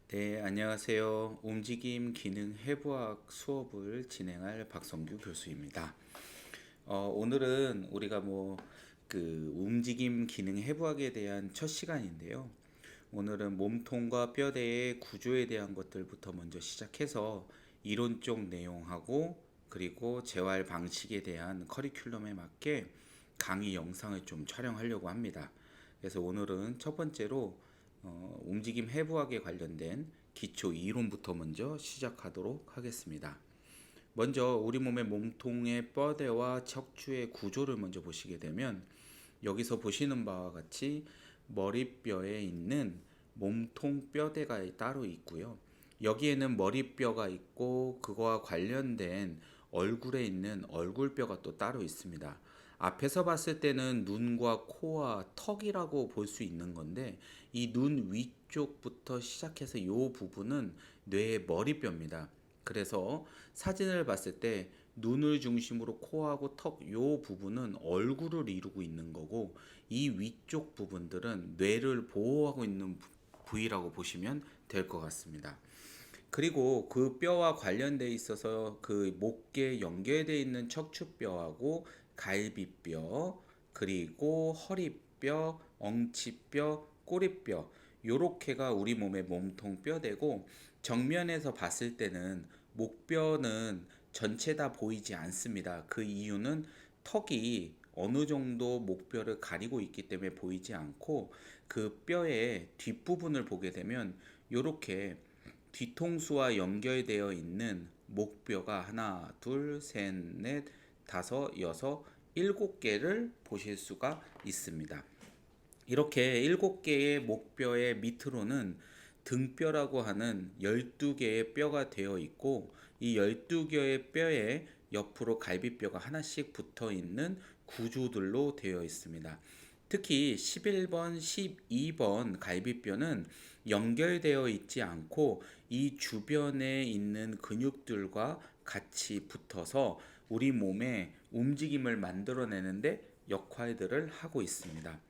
네, 안녕하세요. 움직임 기능 해부학 수업을 진행할 박성규 교수입니다. 오늘은 우리가 그 움직임 기능 해부학에 대한 첫 시간인데요. 오늘은 몸통과 뼈대의 구조에 대한 것들부터 먼저 시작해서 이론적 내용하고 그리고 재활 방식에 대한 커리큘럼에 맞게 강의 영상을 좀 촬영하려고 합니다. 그래서 오늘은 첫 번째로 움직임 해부학에 관련된 기초 이론부터 먼저 시작하도록 하겠습니다. 먼저 우리 몸의 몸통의 뼈대와 척추의 구조를 먼저 보시게 되면 여기서 보시는 바와 같이 머리뼈에 있는 몸통 뼈대가 따로 있고요. 여기에는 머리뼈가 있고 그거와 관련된 얼굴에 있는 얼굴뼈가 또 따로 있습니다. 앞에서 봤을 때는 눈과 코와 턱이라고 볼 수 있는 건데 이 눈 위쪽부터 시작해서 이 부분은 뇌의 머리뼈입니다. 그래서 사진을 봤을 때 눈을 중심으로 코하고 턱 요 부분은 얼굴을 이루고 있는 거고 이 위쪽 부분들은 뇌를 보호하고 있는 부위라고 보시면 될 것 같습니다. 그리고 그 뼈와 관련돼 있어서 그 목에 연결되어 있는 척추뼈하고 갈비뼈, 그리고 허리뼈, 엉치뼈, 꼬리뼈 요렇게가 우리 몸의 몸통 뼈대고 정면에서 봤을 때는 목뼈는 전체 다 보이지 않습니다. 그 이유는 턱이 어느 정도 목뼈를 가리고 있기 때문에 보이지 않고 그 뼈의 뒷부분을 보게 되면 요렇게 뒤통수와 연결되어 있는 목뼈가 하나, 둘, 셋, 넷, 다섯, 여섯, 일곱 개를 보실 수가 있습니다. 이렇게 7개의 목뼈의 밑으로는 등뼈라고 하는 12개의 뼈가 되어 있고 이 12개의 뼈에 옆으로 갈비뼈가 하나씩 붙어 있는 구조들로 되어 있습니다. 특히 11번, 12번 갈비뼈는 연결되어 있지 않고 이 주변에 있는 근육들과 같이 붙어서 우리 몸의 움직임을 만들어내는데 역할들을 하고 있습니다.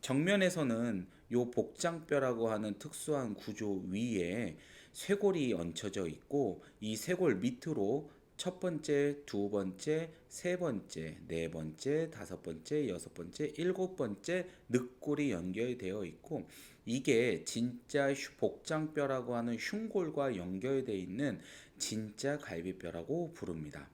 정면에서는 요 복장뼈라고 하는 특수한 구조 위에 쇄골이 얹혀져 있고 이 쇄골 밑으로 첫 번째, 두 번째, 세 번째, 네 번째, 다섯 번째, 여섯 번째, 일곱 번째 늑골이 연결되어 있고 이게 진짜 복장뼈라고 하는 흉골과 연결되어 있는 진짜 갈비뼈라고 부릅니다.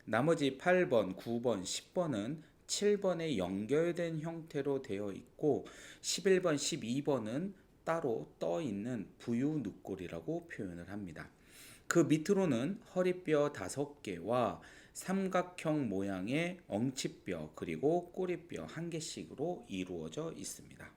나머지 8번, 9번, 10번은 7번에 연결된 형태로 되어 있고 11번, 12번은 따로 떠 있는 부유늑골이라고 표현을 합니다. 그 밑으로는 허리뼈 5개와 삼각형 모양의 엉치뼈 그리고 꼬리뼈 1개씩으로 이루어져 있습니다.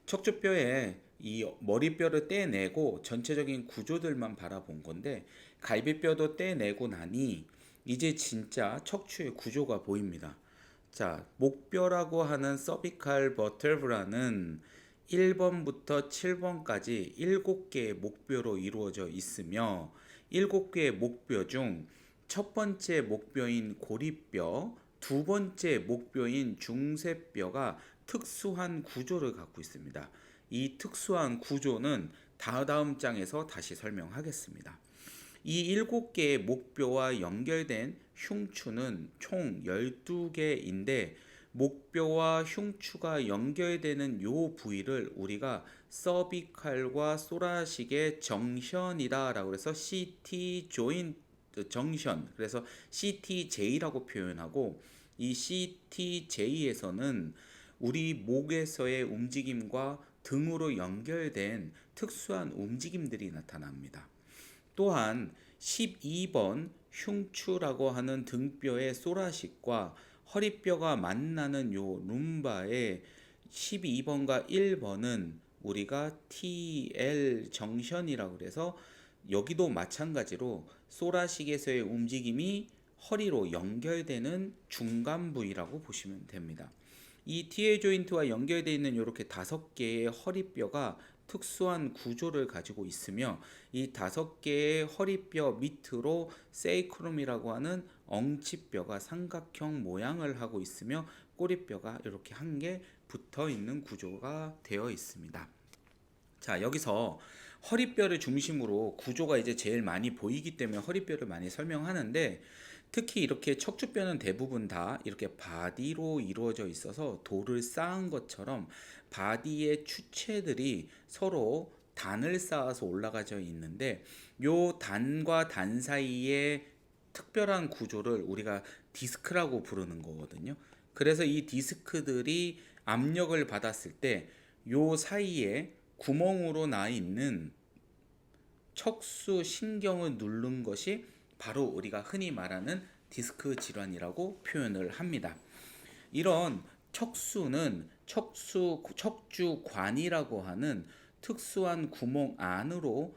척추뼈에 이 머리뼈를 떼내고 전체적인 구조들만 바라본 건데 갈비뼈도 떼내고 나니 이제 진짜 척추의 구조가 보입니다. 자, 목뼈라고 하는 서비칼 버테브라는 1번부터 7번까지 7개의 목뼈로 이루어져 있으며 7개의 목뼈 중 첫 번째 목뼈인 고리뼈, 두 번째 목뼈인 중쇄뼈가 특수한 구조를 갖고 있습니다. 이 특수한 구조는 다음 장에서 다시 설명하겠습니다. 이 7개의 목뼈와 연결된 흉추는 총 12개인데 목뼈와 흉추가 연결되는 요 부위를 우리가 서비칼과 소라식의 정션이다라고 해서 CT 조인트 정션 그래서 CTJ라고 표현하고 이 CTJ에서는 우리 목에서의 움직임과 등으로 연결된 특수한 움직임들이 나타납니다. 또한 12번 흉추라고 하는 등뼈의 소라식과 허리뼈가 만나는 요 룸바의 12번과 1번은 우리가 TL 정션이라고 그래서 여기도 마찬가지로 소라식에서의 움직임이 허리로 연결되는 중간 부위라고 보시면 됩니다. 이 TA 조인트와 연결되어 있는 이렇게 5개의 허리뼈가 특수한 구조를 가지고 있으며 이 5개의 허리뼈 밑으로 세이크롬이라고 하는 엉치뼈가 삼각형 모양을 하고 있으며 꼬리뼈가 이렇게 한 개 붙어 있는 구조가 되어 있습니다. 자, 여기서 허리뼈를 중심으로 구조가 이제 제일 많이 보이기 때문에 허리뼈를 많이 설명하는데, 특히 이렇게 척추뼈는 대부분 다 이렇게 바디로 이루어져 있어서 돌을 쌓은 것처럼 바디의 추체들이 서로 단을 쌓아서 올라가져 있는데, 요 단과 단 사이에 특별한 구조를 우리가 디스크라고 부르는 거거든요. 그래서 이 디스크들이 압력을 받았을 때 요 사이에 구멍으로 나 있는 척수 신경을 누른 것이 바로 우리가 흔히 말하는 디스크 질환이라고 표현을 합니다. 이런 척수는 척주관이라고 하는 특수한 구멍 안으로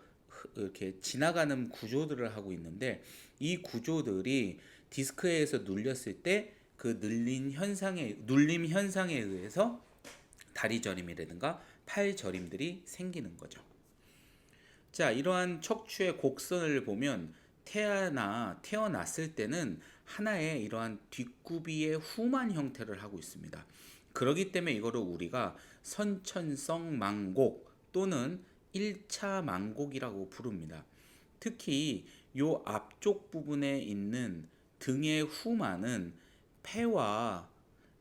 이렇게 지나가는 구조들을 하고 있는데, 이 구조들이 디스크에 의해서 눌렸을 때 그 눌림 현상에 의해서 다리 저림이라든가 팔 저림들이 생기는 거죠. 자, 이러한 척추의 곡선을 보면 태어났을 때는 하나의 이러한 뒷굽이의 후만 형태를 하고 있습니다. 그렇기 때문에 이거를 우리가 선천성 망곡 또는 1차 망곡이라고 부릅니다. 특히 요 앞쪽 부분에 있는 등의 후만은 폐와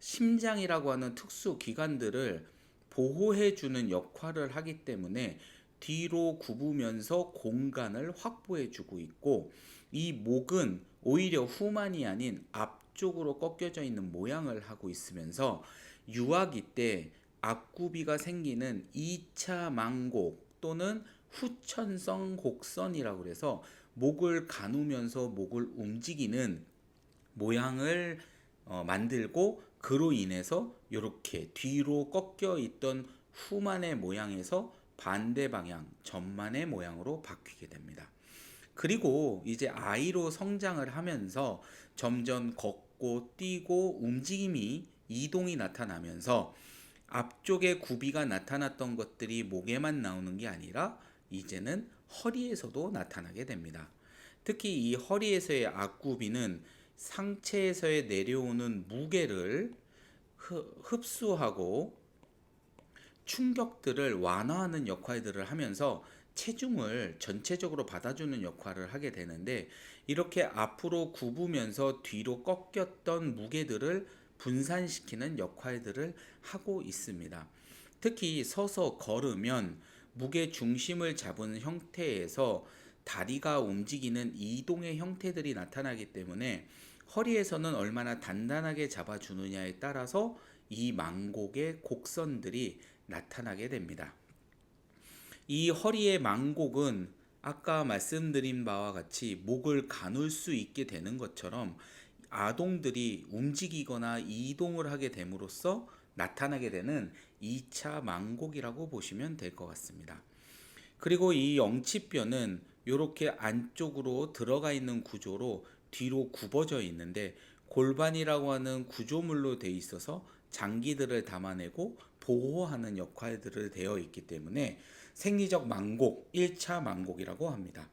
심장이라고 하는 특수 기관들을 보호해주는 역할을 하기 때문에 뒤로 굽으면서 공간을 확보해주고 있고, 이 목은 오히려 후만이 아닌 앞쪽으로 꺾여져 있는 모양을 하고 있으면서 유아기 때 앞구비가 생기는 2차 망곡 또는 후천성 곡선이라고 해서 목을 가누면서 목을 움직이는 모양을 만들고, 그로 인해서 이렇게 뒤로 꺾여 있던 후만의 모양에서 반대 방향 전만의 모양으로 바뀌게 됩니다. 그리고 이제 아이로 성장을 하면서 점점 걷고 뛰고 움직임이 이동이 나타나면서 앞쪽에 굽이가 나타났던 것들이 목에만 나오는 게 아니라 이제는 허리에서도 나타나게 됩니다. 특히 이 허리에서의 앞굽이는 상체에서 내려오는 무게를 흡수하고 충격들을 완화하는 역할들을 하면서 체중을 전체적으로 받아주는 역할을 하게 되는데, 이렇게 앞으로 굽으면서 뒤로 꺾였던 무게들을 분산시키는 역할들을 하고 있습니다. 특히 서서 걸으면 무게 중심을 잡은 형태에서 다리가 움직이는 이동의 형태들이 나타나기 때문에 허리에서는 얼마나 단단하게 잡아주느냐에 따라서 이 망곡의 곡선들이 나타나게 됩니다. 이 허리의 망곡은 아까 말씀드린 바와 같이 목을 가눌 수 있게 되는 것처럼 아동들이 움직이거나 이동을 하게 됨으로써 나타나게 되는 2차 망곡이라고 보시면 될 것 같습니다. 그리고 이 영치뼈는 이렇게 안쪽으로 들어가 있는 구조로 뒤로 굽어져 있는데, 골반이라고 하는 구조물로 되어 있어서 장기들을 담아내고 보호하는 역할들을 되어 있기 때문에 생리적 망곡, 1차 망곡이라고 합니다.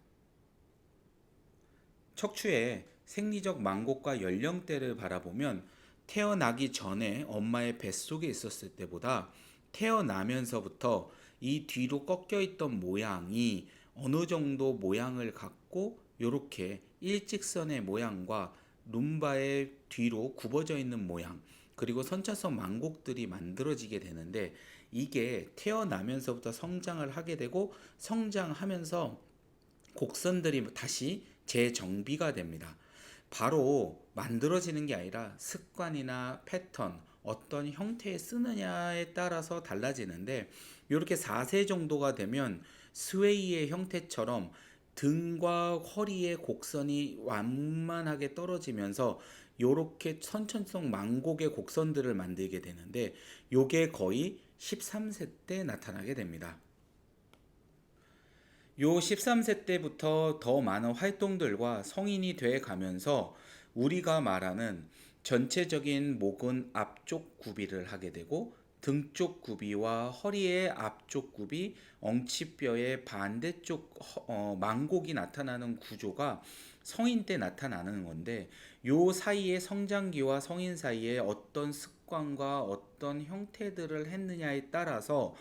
척추의 생리적 망곡과 연령대를 바라보면 태어나기 전에 엄마의 뱃속에 있었을 때보다 태어나면서부터 이 뒤로 꺾여 있던 모양이 어느 정도 모양을 갖고 이렇게 일직선의 모양과 룸바의 뒤로 굽어져 있는 모양, 그리고 선차성 망곡들이 만들어지게 되는데, 이게 태어나면서부터 성장을 하게 되고 성장하면서 곡선들이 다시 재정비가 됩니다. 바로 만들어지는 게 아니라 습관이나 패턴, 어떤 형태에 쓰느냐에 따라서 달라지는데, 이렇게 4세 정도가 되면 스웨이의 형태처럼 등과 허리의 곡선이 완만하게 떨어지면서 이렇게 선천성 망곡의 곡선들을 만들게 되는데, 이게 거의 13세 때 나타나게 됩니다. 요 13세 때부터 더 많은 활동들과 성인이 돼 가면서 우리가 말하는 전체적인 목은 앞쪽 구비를 하게 되고, 등쪽 구비와 허리의 앞쪽 구비, 엉치뼈의 반대쪽 망곡이 나타나는 구조가 성인 때 나타나는 건데, 요 사이에 성장기와 성인 사이에 어떤 습관과 어떤 형태들을 했느냐에 따라서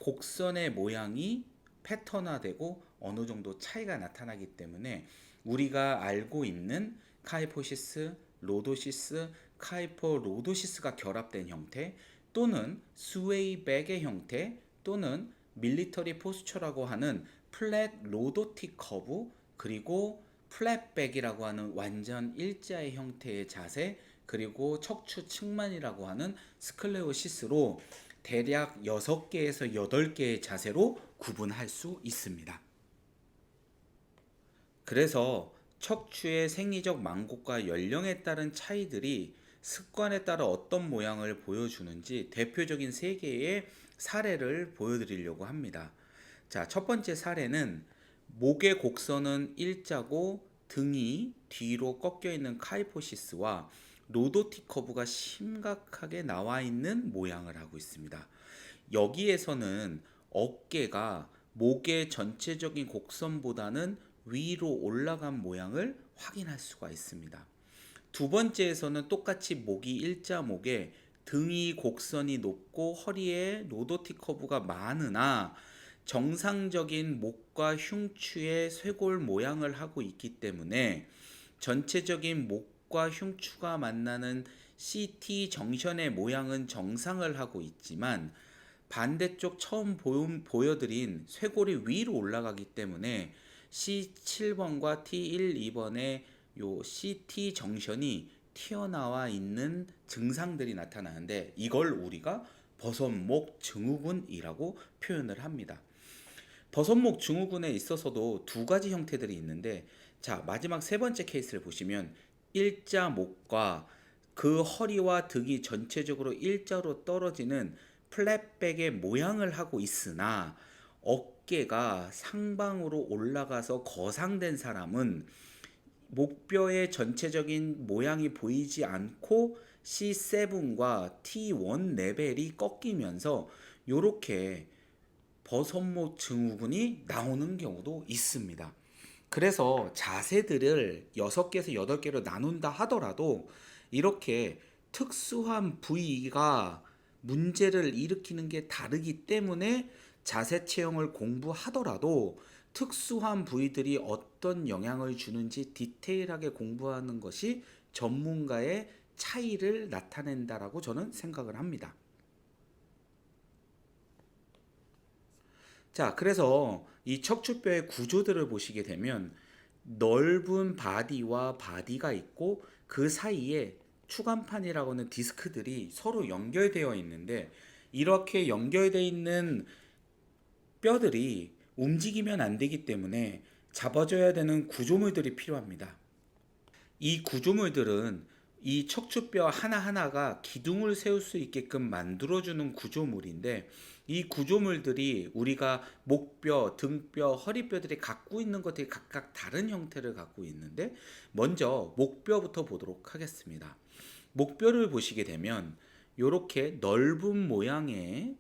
곡선의 모양이 패턴화되고 어느 정도 차이가 나타나기 때문에 우리가 알고 있는 카이포시스, 로도시스, 카이포로도시스가 결합된 형태 또는 스웨이백의 형태 또는 밀리터리 포스처라고 하는 플랫 로도틱 커브 그리고 플랫백이라고 하는 완전 일자의 형태의 자세 그리고 척추 측만이라고 하는 스클레오시스로 대략 6개에서 8개의 자세로 구분할 수 있습니다. 그래서 척추의 생리적 만곡과 연령에 따른 차이들이 습관에 따라 어떤 모양을 보여주는지 대표적인 3개의 사례를 보여드리려고 합니다. 자, 첫 번째 사례는 목의 곡선은 일자고 등이 뒤로 꺾여 있는 카이포시스와 로도틱 커브가 심각하게 나와 있는 모양을 하고 있습니다. 여기에서는 어깨가 목의 전체적인 곡선보다는 위로 올라간 모양을 확인할 수가 있습니다. 두 번째에서는 똑같이 목이 일자목에 등이 곡선이 높고 허리에 로도틱 커브가 많으나 정상적인 목과 흉추의 쇄골 모양을 하고 있기 때문에 전체적인 목과 흉추가 만나는 CT 정션의 모양은 정상을 하고 있지만 반대쪽 처음 보여드린 쇄골이 위로 올라가기 때문에 C7번과 T1, 2번의 요 CT 정션이 튀어나와 있는 증상들이 나타나는데 이걸 우리가 버섯목 증후군이라고 표현을 합니다. 버섯목 증후군에 있어서도 두 가지 형태들이 있는데 자, 마지막 세 번째 케이스를 보시면 일자목과 그 허리와 등이 전체적으로 일자로 떨어지는 플랫백의 모양을 하고 있으나 어깨가 상방으로 올라가서 거상된 사람은 목뼈의 전체적인 모양이 보이지 않고 C7과 T1 레벨이 꺾이면서 이렇게 버섯목 증후군이 나오는 경우도 있습니다. 그래서 자세들을 6개에서 8개로 나눈다 하더라도 이렇게 특수한 부위가 문제를 일으키는 게 다르기 때문에 자세 체형을 공부하더라도 특수한 부위들이 어떤 영향을 주는지 디테일하게 공부하는 것이 전문가의 차이를 나타낸다라고 저는 생각을 합니다. 자, 그래서 이 척추뼈의 구조들을 보시게 되면 넓은 바디와 바디가 있고 그 사이에 추간판이라고 하는 디스크들이 서로 연결되어 있는데 이렇게 연결되어 있는 뼈들이 움직이면 안 되기 때문에 잡아줘야 되는 구조물들이 필요합니다. 이 구조물들은 이 척추뼈 하나하나가 기둥을 세울 수 있게끔 만들어주는 구조물인데 이 구조물들이 우리가 목뼈, 등뼈, 허리뼈들이 갖고 있는 것들이 각각 다른 형태를 갖고 있는데 먼저 목뼈부터 보도록 하겠습니다. 목뼈를 보시게 되면 이렇게 넓은 모양의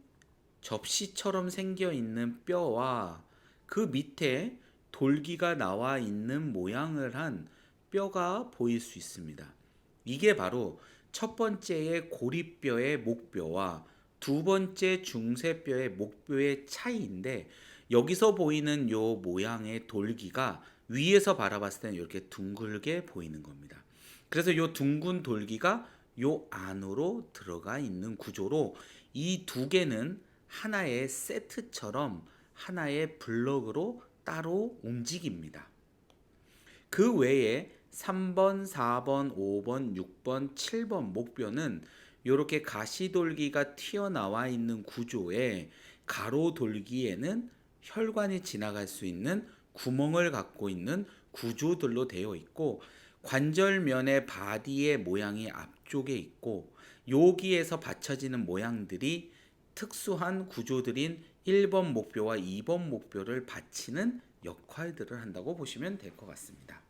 접시처럼 생겨 있는 뼈와 그 밑에 돌기가 나와 있는 모양을 한 뼈가 보일 수 있습니다. 이게 바로 첫 번째의 고리뼈의 목뼈와 두 번째 중쇄뼈의 목뼈의 차이인데 여기서 보이는 요 모양의 돌기가 위에서 바라봤을 때는 이렇게 둥글게 보이는 겁니다. 그래서 요 둥근 돌기가 요 안으로 들어가 있는 구조로 이 두 개는 하나의 세트처럼 하나의 블럭으로 따로 움직입니다. 그 외에 3번, 4번, 5번, 6번, 7번 목뼈는 이렇게 가시돌기가 튀어나와 있는 구조에 가로돌기에는 혈관이 지나갈 수 있는 구멍을 갖고 있는 구조들로 되어 있고 관절면의 바디의 모양이 앞쪽에 있고 여기에서 받쳐지는 모양들이 특수한 구조들인 1번 목뼈와 2번 목뼈를 받치는 역할들을 한다고 보시면 될 것 같습니다.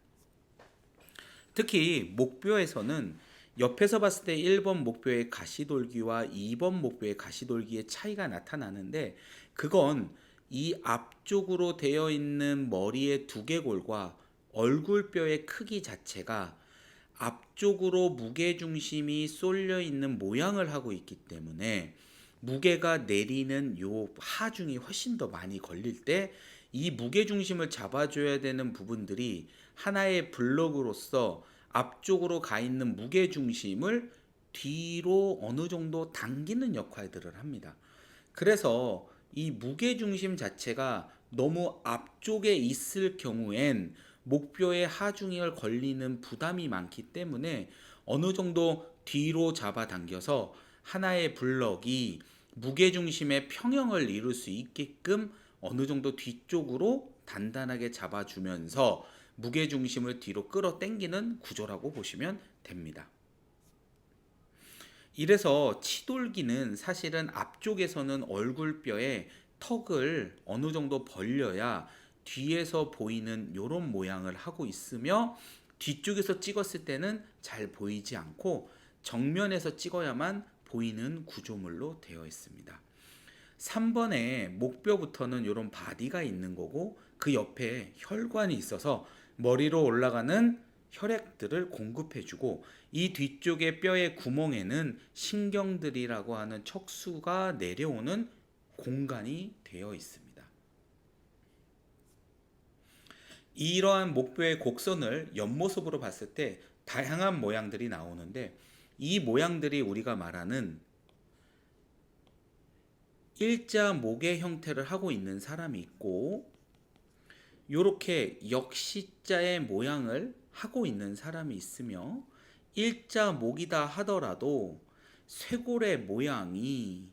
특히 목뼈에서는 옆에서 봤을 때 1번 목뼈의 가시돌기와 2번 목뼈의 가시돌기의 차이가 나타나는데 그건 이 앞쪽으로 되어 있는 머리의 두개골과 얼굴뼈의 크기 자체가 앞쪽으로 무게중심이 쏠려 있는 모양을 하고 있기 때문에 무게가 내리는 요 하중이 훨씬 더 많이 걸릴 때 이 무게 중심을 잡아줘야 되는 부분들이 하나의 블럭으로서 앞쪽으로 가 있는 무게 중심을 뒤로 어느 정도 당기는 역할들을 합니다. 그래서 이 무게 중심 자체가 너무 앞쪽에 있을 경우엔 목표의 하중을 걸리는 부담이 많기 때문에 어느 정도 뒤로 잡아당겨서 하나의 블럭이 무게 중심의 평형을 이룰 수 있게끔 어느 정도 뒤쪽으로 단단하게 잡아주면서 무게 중심을 뒤로 끌어당기는 구조라고 보시면 됩니다. 이래서 치돌기는 사실은 앞쪽에서는 얼굴뼈에 턱을 어느 정도 벌려야 뒤에서 보이는 이런 모양을 하고 있으며, 뒤쪽에서 찍었을 때는 잘 보이지 않고 정면에서 찍어야만 보이는 구조물로 되어 있습니다. 3번에 목뼈부터는 이런 바디가 있는 거고, 그 옆에 혈관이 있어서 머리로 올라가는 혈액들을 공급해주고, 이 뒤쪽의 뼈의 구멍에는 신경들이라고 하는 척수가 내려오는 공간이 되어 있습니다. 이러한 목뼈의 곡선을 옆모습으로 봤을 때 다양한 모양들이 나오는데, 이 모양들이 우리가 말하는 일자 목의 형태를 하고 있는 사람이 있고, 이렇게 역시자의 모양을 하고 있는 사람이 있으며, 일자 목이다 하더라도 쇄골의 모양이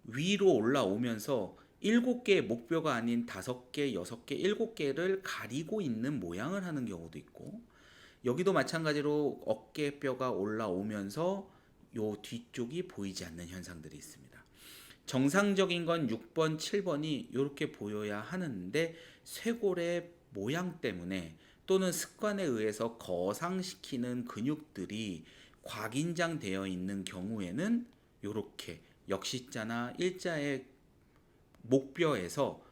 위로 올라오면서 7개의 목뼈가 아닌 5개, 6개, 7개를 가리고 있는 모양을 하는 경우도 있고, 여기도 마찬가지로 어깨뼈가 올라오면서 요 뒤쪽이 보이지 않는 현상들이 있습니다. 정상적인 건 6번, 7번이 이렇게 보여야 하는데, 쇄골의 모양 때문에 또는 습관에 의해서 거상시키는 근육들이 과긴장되어 있는 경우에는 이렇게 역시자나 일자의 목뼈에서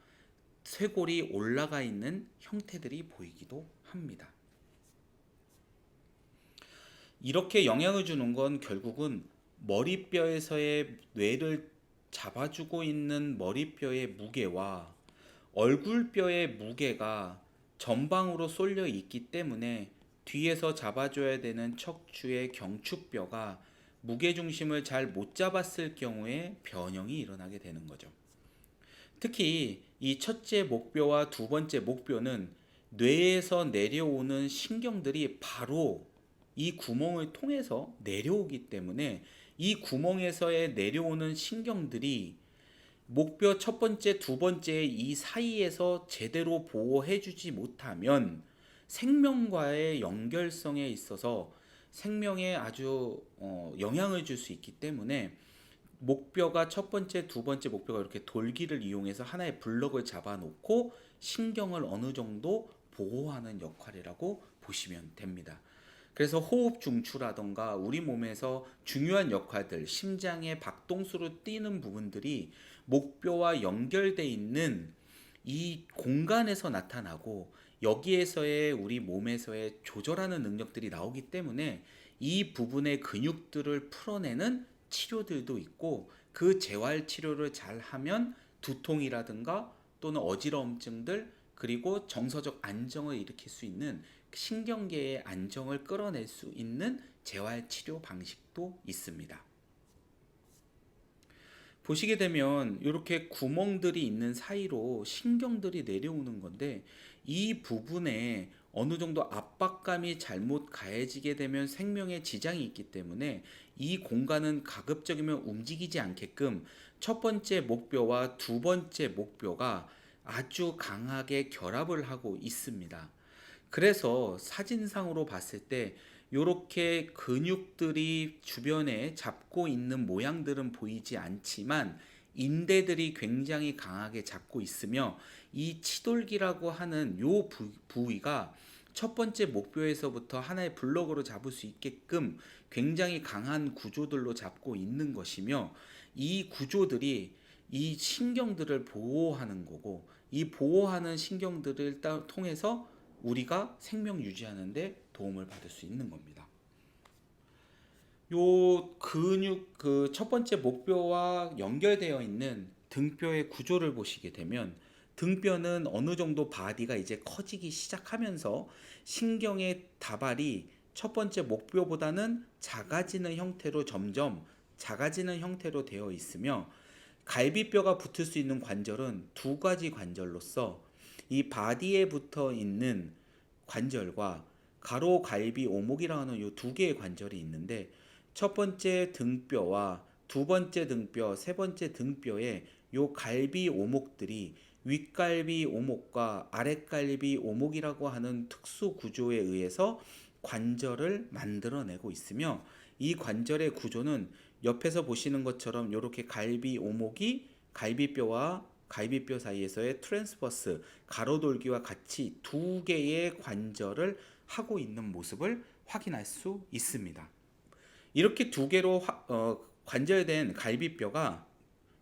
쇄골이 올라가 있는 형태들이 보이기도 합니다. 이렇게 영향을 주는 건 결국은 머리뼈에서의 뇌를 잡아주고 있는 머리뼈의 무게와 얼굴뼈의 무게가 전방으로 쏠려 있기 때문에 뒤에서 잡아줘야 되는 척추의 경추뼈가 무게중심을 잘 못 잡았을 경우에 변형이 일어나게 되는 거죠. 특히 이 첫째 목뼈와 두 번째 목뼈는 뇌에서 내려오는 신경들이 바로 이 구멍을 통해서 내려오기 때문에, 이 구멍에서의 내려오는 신경들이 목뼈 첫 번째, 두 번째 이 사이에서 제대로 보호해주지 못하면 생명과의 연결성에 있어서 생명에 아주 영향을 줄 수 있기 때문에, 목뼈가 첫 번째, 두 번째 목뼈가 이렇게 돌기를 이용해서 하나의 블럭을 잡아놓고 신경을 어느 정도 보호하는 역할이라고 보시면 됩니다. 그래서 호흡 중추라던가 우리 몸에서 중요한 역할들, 심장의 박동수로 뛰는 부분들이 목뼈와 연결돼 있는 이 공간에서 나타나고, 여기에서의 우리 몸에서의 조절하는 능력들이 나오기 때문에 이 부분의 근육들을 풀어내는 치료들도 있고, 그 재활 치료를 잘 하면 두통이라든가 또는 어지러움증들, 그리고 정서적 안정을 일으킬 수 있는 신경계의 안정을 끌어낼 수 있는 재활 치료 방식도 있습니다. 보시게 되면 이렇게 구멍들이 있는 사이로 신경들이 내려오는 건데, 이 부분에 어느 정도 압박감이 잘못 가해지게 되면 생명에 지장이 있기 때문에 이 공간은 가급적이면 움직이지 않게끔 첫 번째 목뼈와 두 번째 목뼈가 아주 강하게 결합을 하고 있습니다. 그래서 사진상으로 봤을 때 이렇게 근육들이 주변에 잡고 있는 모양들은 보이지 않지만 인대들이 굉장히 강하게 잡고 있으며, 이 치돌기라고 하는 요 부위가 첫 번째 목뼈에서부터 하나의 블럭으로 잡을 수 있게끔 굉장히 강한 구조들로 잡고 있는 것이며, 이 구조들이 이 신경들을 보호하는 거고, 이 보호하는 신경들을 통해서 우리가 생명 유지하는 데 도움을 받을 수 있는 겁니다. 요 근육 그 첫 번째 목뼈와 연결되어 있는 등뼈의 구조를 보시게 되면 등뼈는 어느 정도 바디가 이제 커지기 시작하면서 신경의 다발이 첫 번째 목뼈보다는 작아지는 형태로 점점 작아지는 형태로 되어 있으며 갈비뼈가 붙을 수 있는 관절은 두 가지 관절로서 이 바디에 붙어 있는 관절과 가로갈비 오목이라고 하는 이 두 개의 관절이 있는데 첫 번째 등뼈와 두 번째 등뼈, 세 번째 등뼈의 요 갈비 오목들이 윗갈비 오목과 아랫갈비 오목이라고 하는 특수 구조에 의해서 관절을 만들어내고 있으며 이 관절의 구조는 옆에서 보시는 것처럼 이렇게 갈비 오목이 갈비뼈와 갈비뼈 사이에서의 트랜스버스 가로돌기와 같이 두 개의 관절을 하고 있는 모습을 확인할 수 있습니다. 이렇게 두 개로 관절된 갈비뼈가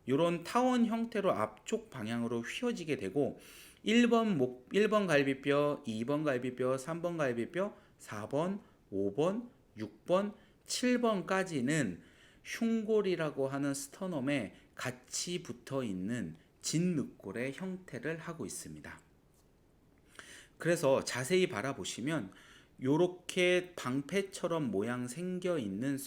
이런 타원 형태로 앞쪽 방향으로 휘어지게 되고 1번 갈비뼈, 2번 갈비뼈, 3번 갈비뼈, 4번, 5번, 6번, 7번까지는 흉골이라고 하는 스터넘에 같이 붙어 있는 진늑골의 형태를 하고 있습니다. 그래서 자세히 바라보시면 요렇게 방패처럼 모양 생겨 있는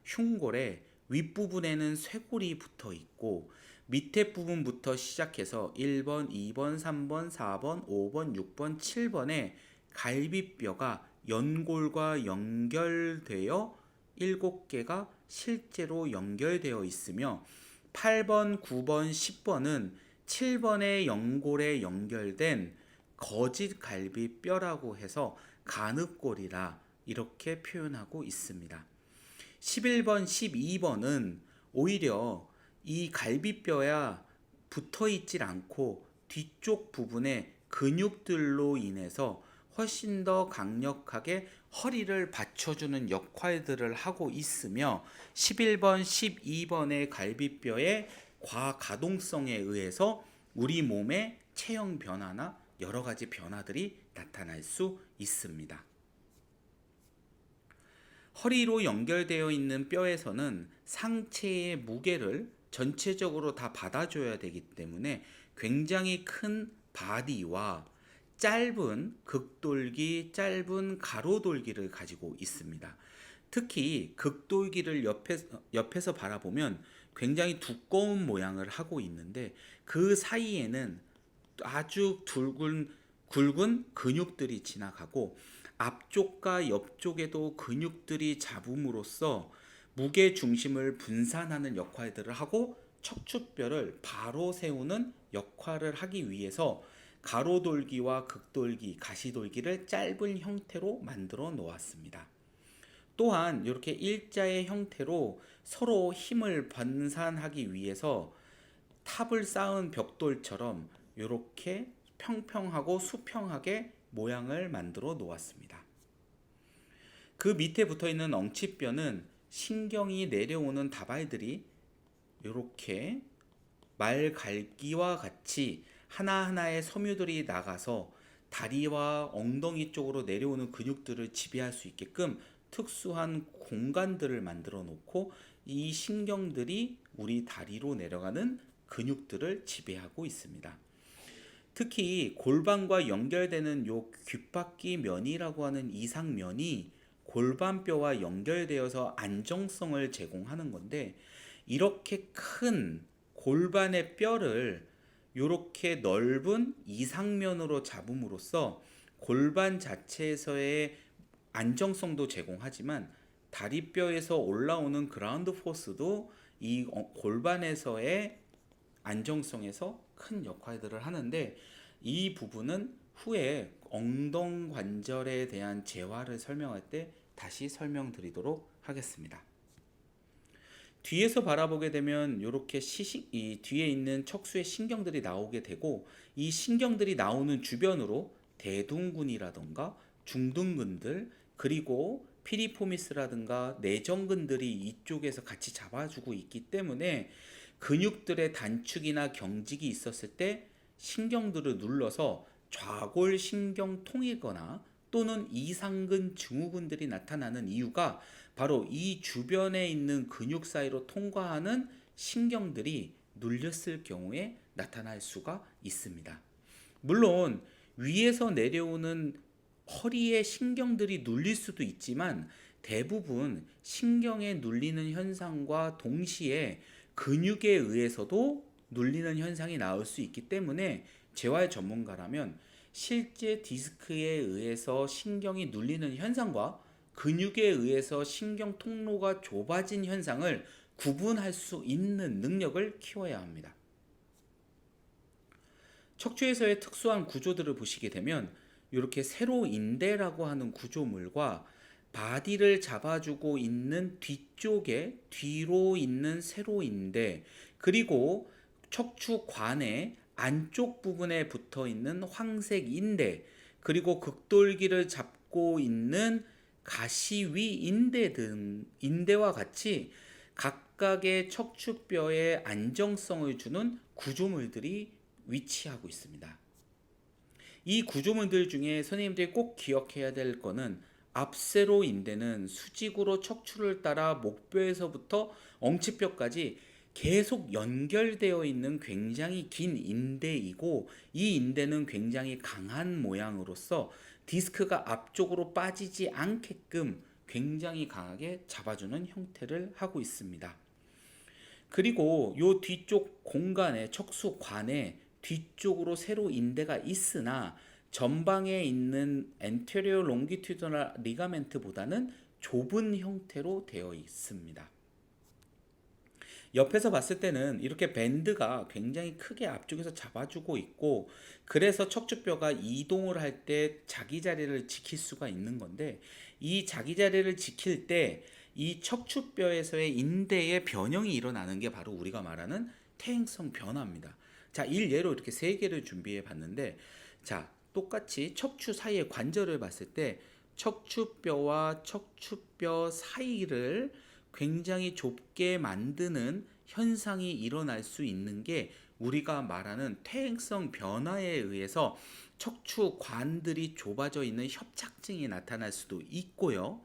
흉골의 윗부분에는 쇄골이 붙어 있고 밑에 부분부터 시작해서 1번, 2번, 3번, 4번, 5번, 6번, 7번에 갈비뼈가 연골과 연결되어 7개가 실제로 연결되어 있으며 8번, 9번, 10번은 7번의 연골에 연결된 거짓 갈비뼈라고 해서 간읍골이라 이렇게 표현하고 있습니다. 11번, 12번은 오히려 이 갈비뼈야 붙어 있질 않고 뒤쪽 부분에 근육들로 인해서 훨씬 더 강력하게 허리를 받쳐주는 역할들을 하고 있으며 11번, 12번의 갈비뼈의 과가동성에 의해서 우리 몸의 체형 변화나 여러 가지 변화들이 나타날 수 있습니다. 허리로 연결되어 있는 뼈에서는 상체의 무게를 전체적으로 다 받아줘야 되기 때문에 굉장히 큰 바디와 짧은 극돌기, 짧은 가로돌기를 가지고 있습니다. 특히 극돌기를 옆에서 바라보면 굉장히 두꺼운 모양을 하고 있는데 그 사이에는 아주 굵은 근육들이 지나가고 앞쪽과 옆쪽에도 근육들이 잡음으로써 무게 중심을 분산하는 역할들을 하고 척추뼈를 바로 세우는 역할을 하기 위해서 가로돌기와 극돌기, 가시돌기를 짧은 형태로 만들어 놓았습니다. 또한 이렇게 일자의 형태로 서로 힘을 분산하기 위해서 탑을 쌓은 벽돌처럼 이렇게 평평하고 수평하게 모양을 만들어 놓았습니다. 그 밑에 붙어 있는 엉치뼈는 신경이 내려오는 다발들이 이렇게 말갈기와 같이 하나하나의 섬유들이 나가서 다리와 엉덩이 쪽으로 내려오는 근육들을 지배할 수 있게끔 특수한 공간들을 만들어 놓고 이 신경들이 우리 다리로 내려가는 근육들을 지배하고 있습니다. 특히 골반과 연결되는 요 귓바퀴 면이라고 하는 이상면이 골반뼈와 연결되어서 안정성을 제공하는 건데 이렇게 큰 골반의 뼈를 이렇게 넓은 이상면으로 잡음으로써 골반 자체에서의 안정성도 제공하지만 다리뼈에서 올라오는 그라운드 포스도 이 골반에서의 안정성에서 큰 역할들을 하는데 이 부분은 후에 엉덩관절에 대한 재활을 설명할 때 다시 설명드리도록 하겠습니다. 뒤에서 바라보게 되면 이렇게 이 뒤에 있는 척수의 신경들이 나오게 되고 이 신경들이 나오는 주변으로 대둔근이라던가 중둔근들 그리고 피리포미스라든가 내전근들이 이쪽에서 같이 잡아주고 있기 때문에 근육들의 단축이나 경직이 있었을 때 신경들을 눌러서 좌골신경통이거나 또는 이상근 증후군들이 나타나는 이유가 바로 이 주변에 있는 근육 사이로 통과하는 신경들이 눌렸을 경우에 나타날 수가 있습니다. 물론 위에서 내려오는 허리의 신경들이 눌릴 수도 있지만 대부분 신경에 눌리는 현상과 동시에 근육에 의해서도 눌리는 현상이 나올 수 있기 때문에 재활 전문가라면 실제 디스크에 의해서 신경이 눌리는 현상과 근육에 의해서 신경 통로가 좁아진 현상을 구분할 수 있는 능력을 키워야 합니다. 척추에서의 특수한 구조들을 보시게 되면 이렇게 세로인대라고 하는 구조물과 바디를 잡아주고 있는 뒤쪽에 뒤로 있는 세로인대, 그리고 척추관의 안쪽 부분에 붙어 있는 황색 인대, 그리고 극돌기를 잡고 있는 가시위 인대 등 인대와 같이 각각의 척추뼈의 안정성을 주는 구조물들이 위치하고 있습니다. 이 구조물들 중에 선생님들이 꼭 기억해야 될 거는 앞세로 인대는 수직으로 척추를 따라 목뼈에서부터 엉치뼈까지 계속 연결되어 있는 굉장히 긴 인대이고, 이 인대는 굉장히 강한 모양으로서 디스크가 앞쪽으로 빠지지 않게끔 굉장히 강하게 잡아주는 형태를 하고 있습니다. 그리고 요 뒤쪽 공간에 척수관에 뒤쪽으로 세로 인대가 있으나 전방에 있는 anterior longitudinal ligament보다는 좁은 형태로 되어 있습니다. 옆에서 봤을 때는 이렇게 밴드가 굉장히 크게 앞쪽에서 잡아주고 있고, 그래서 척추뼈가 이동을 할 때 자기 자리를 지킬 수가 있는 건데, 이 자기 자리를 지킬 때 이 척추뼈에서의 인대의 변형이 일어나는 게 바로 우리가 말하는 퇴행성 변화입니다. 자, 일례로 이렇게 세 개를 준비해 봤는데, 자, 똑같이 척추 사이의 관절을 봤을 때 척추뼈와 척추뼈 사이를 굉장히 좁게 만드는 현상이 일어날 수 있는 게 우리가 말하는 퇴행성 변화에 의해서 척추관들이 좁아져 있는 협착증이 나타날 수도 있고요.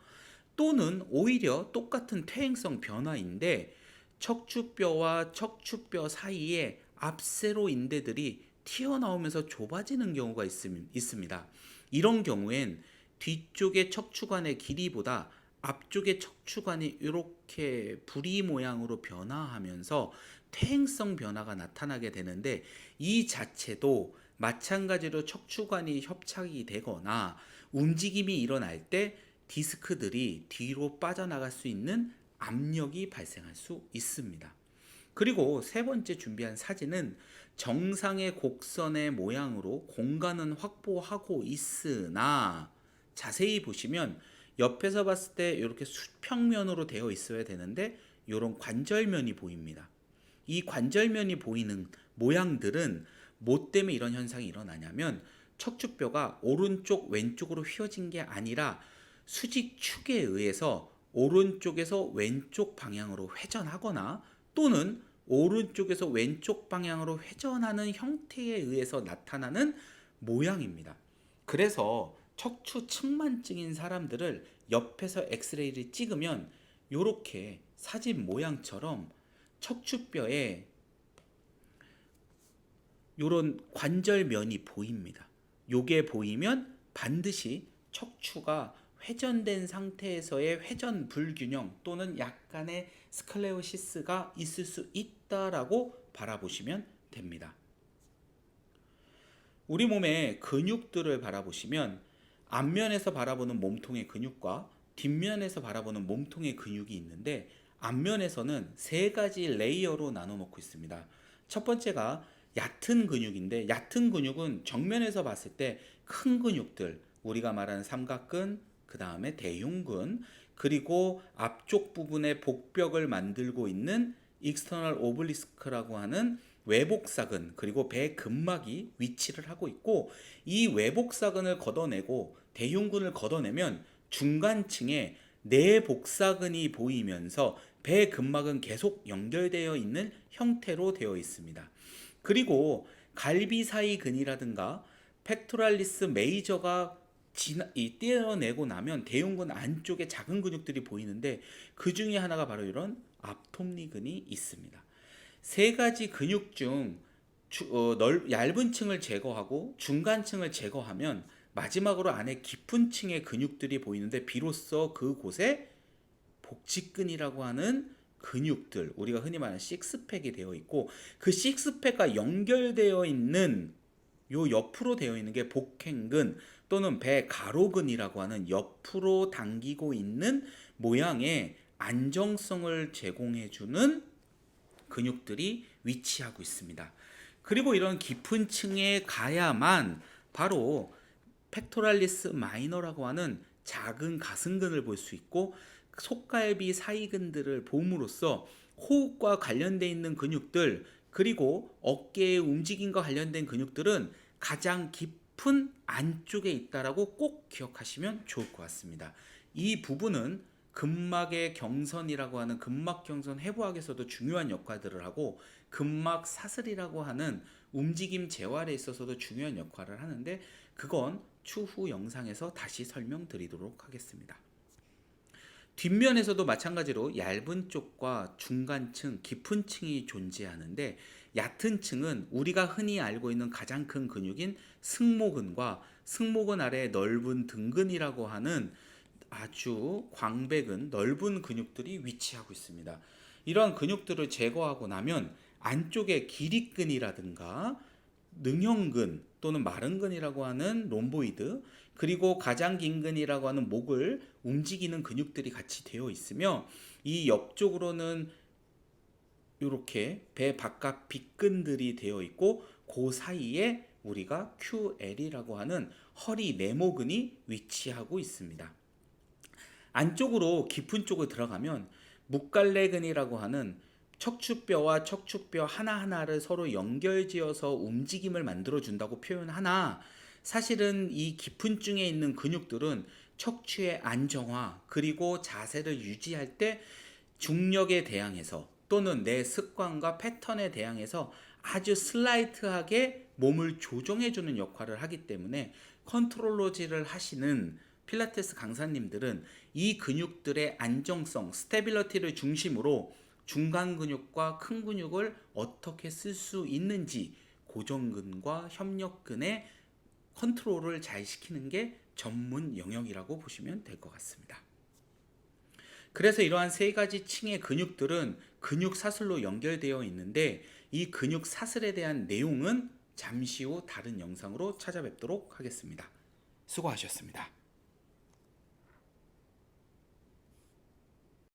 또는 오히려 똑같은 퇴행성 변화인데 척추뼈와 척추뼈 사이에 앞세로 인대들이 튀어나오면서 좁아지는 경우가 있습니다. 이런 경우엔 뒤쪽의 척추관의 길이보다 앞쪽의 척추관이 이렇게 부리 모양으로 변화하면서 퇴행성 변화가 나타나게 되는데, 이 자체도 마찬가지로 척추관이 협착이 되거나 움직임이 일어날 때 디스크들이 뒤로 빠져나갈 수 있는 압력이 발생할 수 있습니다. 그리고 세 번째 준비한 사진은 정상의 곡선의 모양으로 공간은 확보하고 있으나 자세히 보시면 옆에서 봤을 때 이렇게 수평면으로 되어 있어야 되는데 이런 관절면이 보입니다. 이 관절면이 보이는 모양들은 뭐 때문에 이런 현상이 일어나냐면 척추뼈가 오른쪽 왼쪽으로 휘어진 게 아니라 수직축에 의해서 오른쪽에서 왼쪽 방향으로 회전하거나 또는 오른쪽에서 왼쪽 방향으로 회전하는 형태에 의해서 나타나는 모양입니다. 그래서 척추 측만증인 사람들을 옆에서 엑스레이를 찍으면 이렇게 사진 모양처럼 척추뼈에 이런 관절면이 보입니다. 요게 보이면 반드시 척추가 회전된 상태에서의 회전 불균형 또는 약간의 스클레로시스가 있을 수 있다라고 바라보시면 됩니다. 우리 몸의 근육들을 바라보시면 앞면에서 바라보는 몸통의 근육과 뒷면에서 바라보는 몸통의 근육이 있는데, 앞면에서는 세 가지 레이어로 나눠 놓고 있습니다. 첫 번째가 얕은 근육인데, 얕은 근육은 정면에서 봤을 때 큰 근육들, 우리가 말하는 삼각근, 그 다음에 대흉근, 그리고 앞쪽 부분에 복벽을 만들고 있는 익스터널 오블리스크라고 하는 외복사근, 그리고 배근막이 위치를 하고 있고, 이 외복사근을 걷어내고 대흉근을 걷어내면 중간층에 내복사근이 보이면서 배근막은 계속 연결되어 있는 형태로 되어 있습니다. 그리고 갈비 사이 근이라든가 펙토랄리스 메이저가 떼어내고 나면 대흉근 안쪽에 작은 근육들이 보이는데 그 중에 하나가 바로 이런 앞톱니근이 있습니다. 세 가지 근육 중 얇은 층을 제거하고 중간층을 제거하면 마지막으로 안에 깊은 층의 근육들이 보이는데 비로소 그곳에 복직근이라고 하는 근육들, 우리가 흔히 말하는 식스팩이 되어 있고, 그 식스팩과 연결되어 있는 요 옆으로 되어 있는 게 복행근 또는 배가로근이라고 하는 옆으로 당기고 있는 모양의 안정성을 제공해 주는 근육들이 위치하고 있습니다. 그리고 이런 깊은 층에 가야만 바로 팩토랄리스 마이너라고 하는 작은 가슴근을 볼 수 있고, 속갈비 사이근들을 봄으로써 호흡과 관련되어 있는 근육들, 그리고 어깨의 움직임과 관련된 근육들은 가장 깊은 안쪽에 있다라고 꼭 기억하시면 좋을 것 같습니다. 이 부분은 근막의 경선이라고 하는 근막 경선 해부학에서도 중요한 역할들을 하고, 근막 사슬이라고 하는 움직임 재활에 있어서도 중요한 역할을 하는데, 그건 추후 영상에서 다시 설명드리도록 하겠습니다. 뒷면에서도 마찬가지로 얇은 쪽과 중간층, 깊은 층이 존재하는데, 얕은 층은 우리가 흔히 알고 있는 가장 큰 근육인 승모근과 승모근 아래 넓은 등근이라고 하는 아주 광배근, 넓은 근육들이 위치하고 있습니다. 이러한 근육들을 제거하고 나면 안쪽에 기립근이라든가 능형근 또는 마른근이라고 하는 롬보이드, 그리고 가장 긴 근이라고 하는 목을 움직이는 근육들이 같이 되어 있으며, 이 옆쪽으로는 이렇게 배 바깥 빗근들이 되어 있고, 그 사이에 우리가 QL이라고 하는 허리 네모근이 위치하고 있습니다. 안쪽으로 깊은 쪽으로 들어가면 묵갈래근이라고 하는 척추뼈와 척추뼈 하나하나를 서로 연결지어서 움직임을 만들어 준다고 표현하나, 사실은 이 깊은 층에 있는 근육들은 척추의 안정화 그리고 자세를 유지할 때 중력에 대항해서 또는 내 습관과 패턴에 대항해서 아주 슬라이트하게 몸을 조정해 주는 역할을 하기 때문에, 컨트롤러지를 하시는 필라테스 강사님들은 이 근육들의 안정성, 스테빌러티를 중심으로 중간 근육과 큰 근육을 어떻게 쓸 수 있는지 고정근과 협력근의 컨트롤을 잘 시키는 게 전문 영역이라고 보시면 될 것 같습니다. 그래서 이러한 세 가지 층의 근육들은 근육 사슬로 연결되어 있는데, 이 근육 사슬에 대한 내용은 잠시 후 다른 영상으로 찾아뵙도록 하겠습니다. 수고하셨습니다.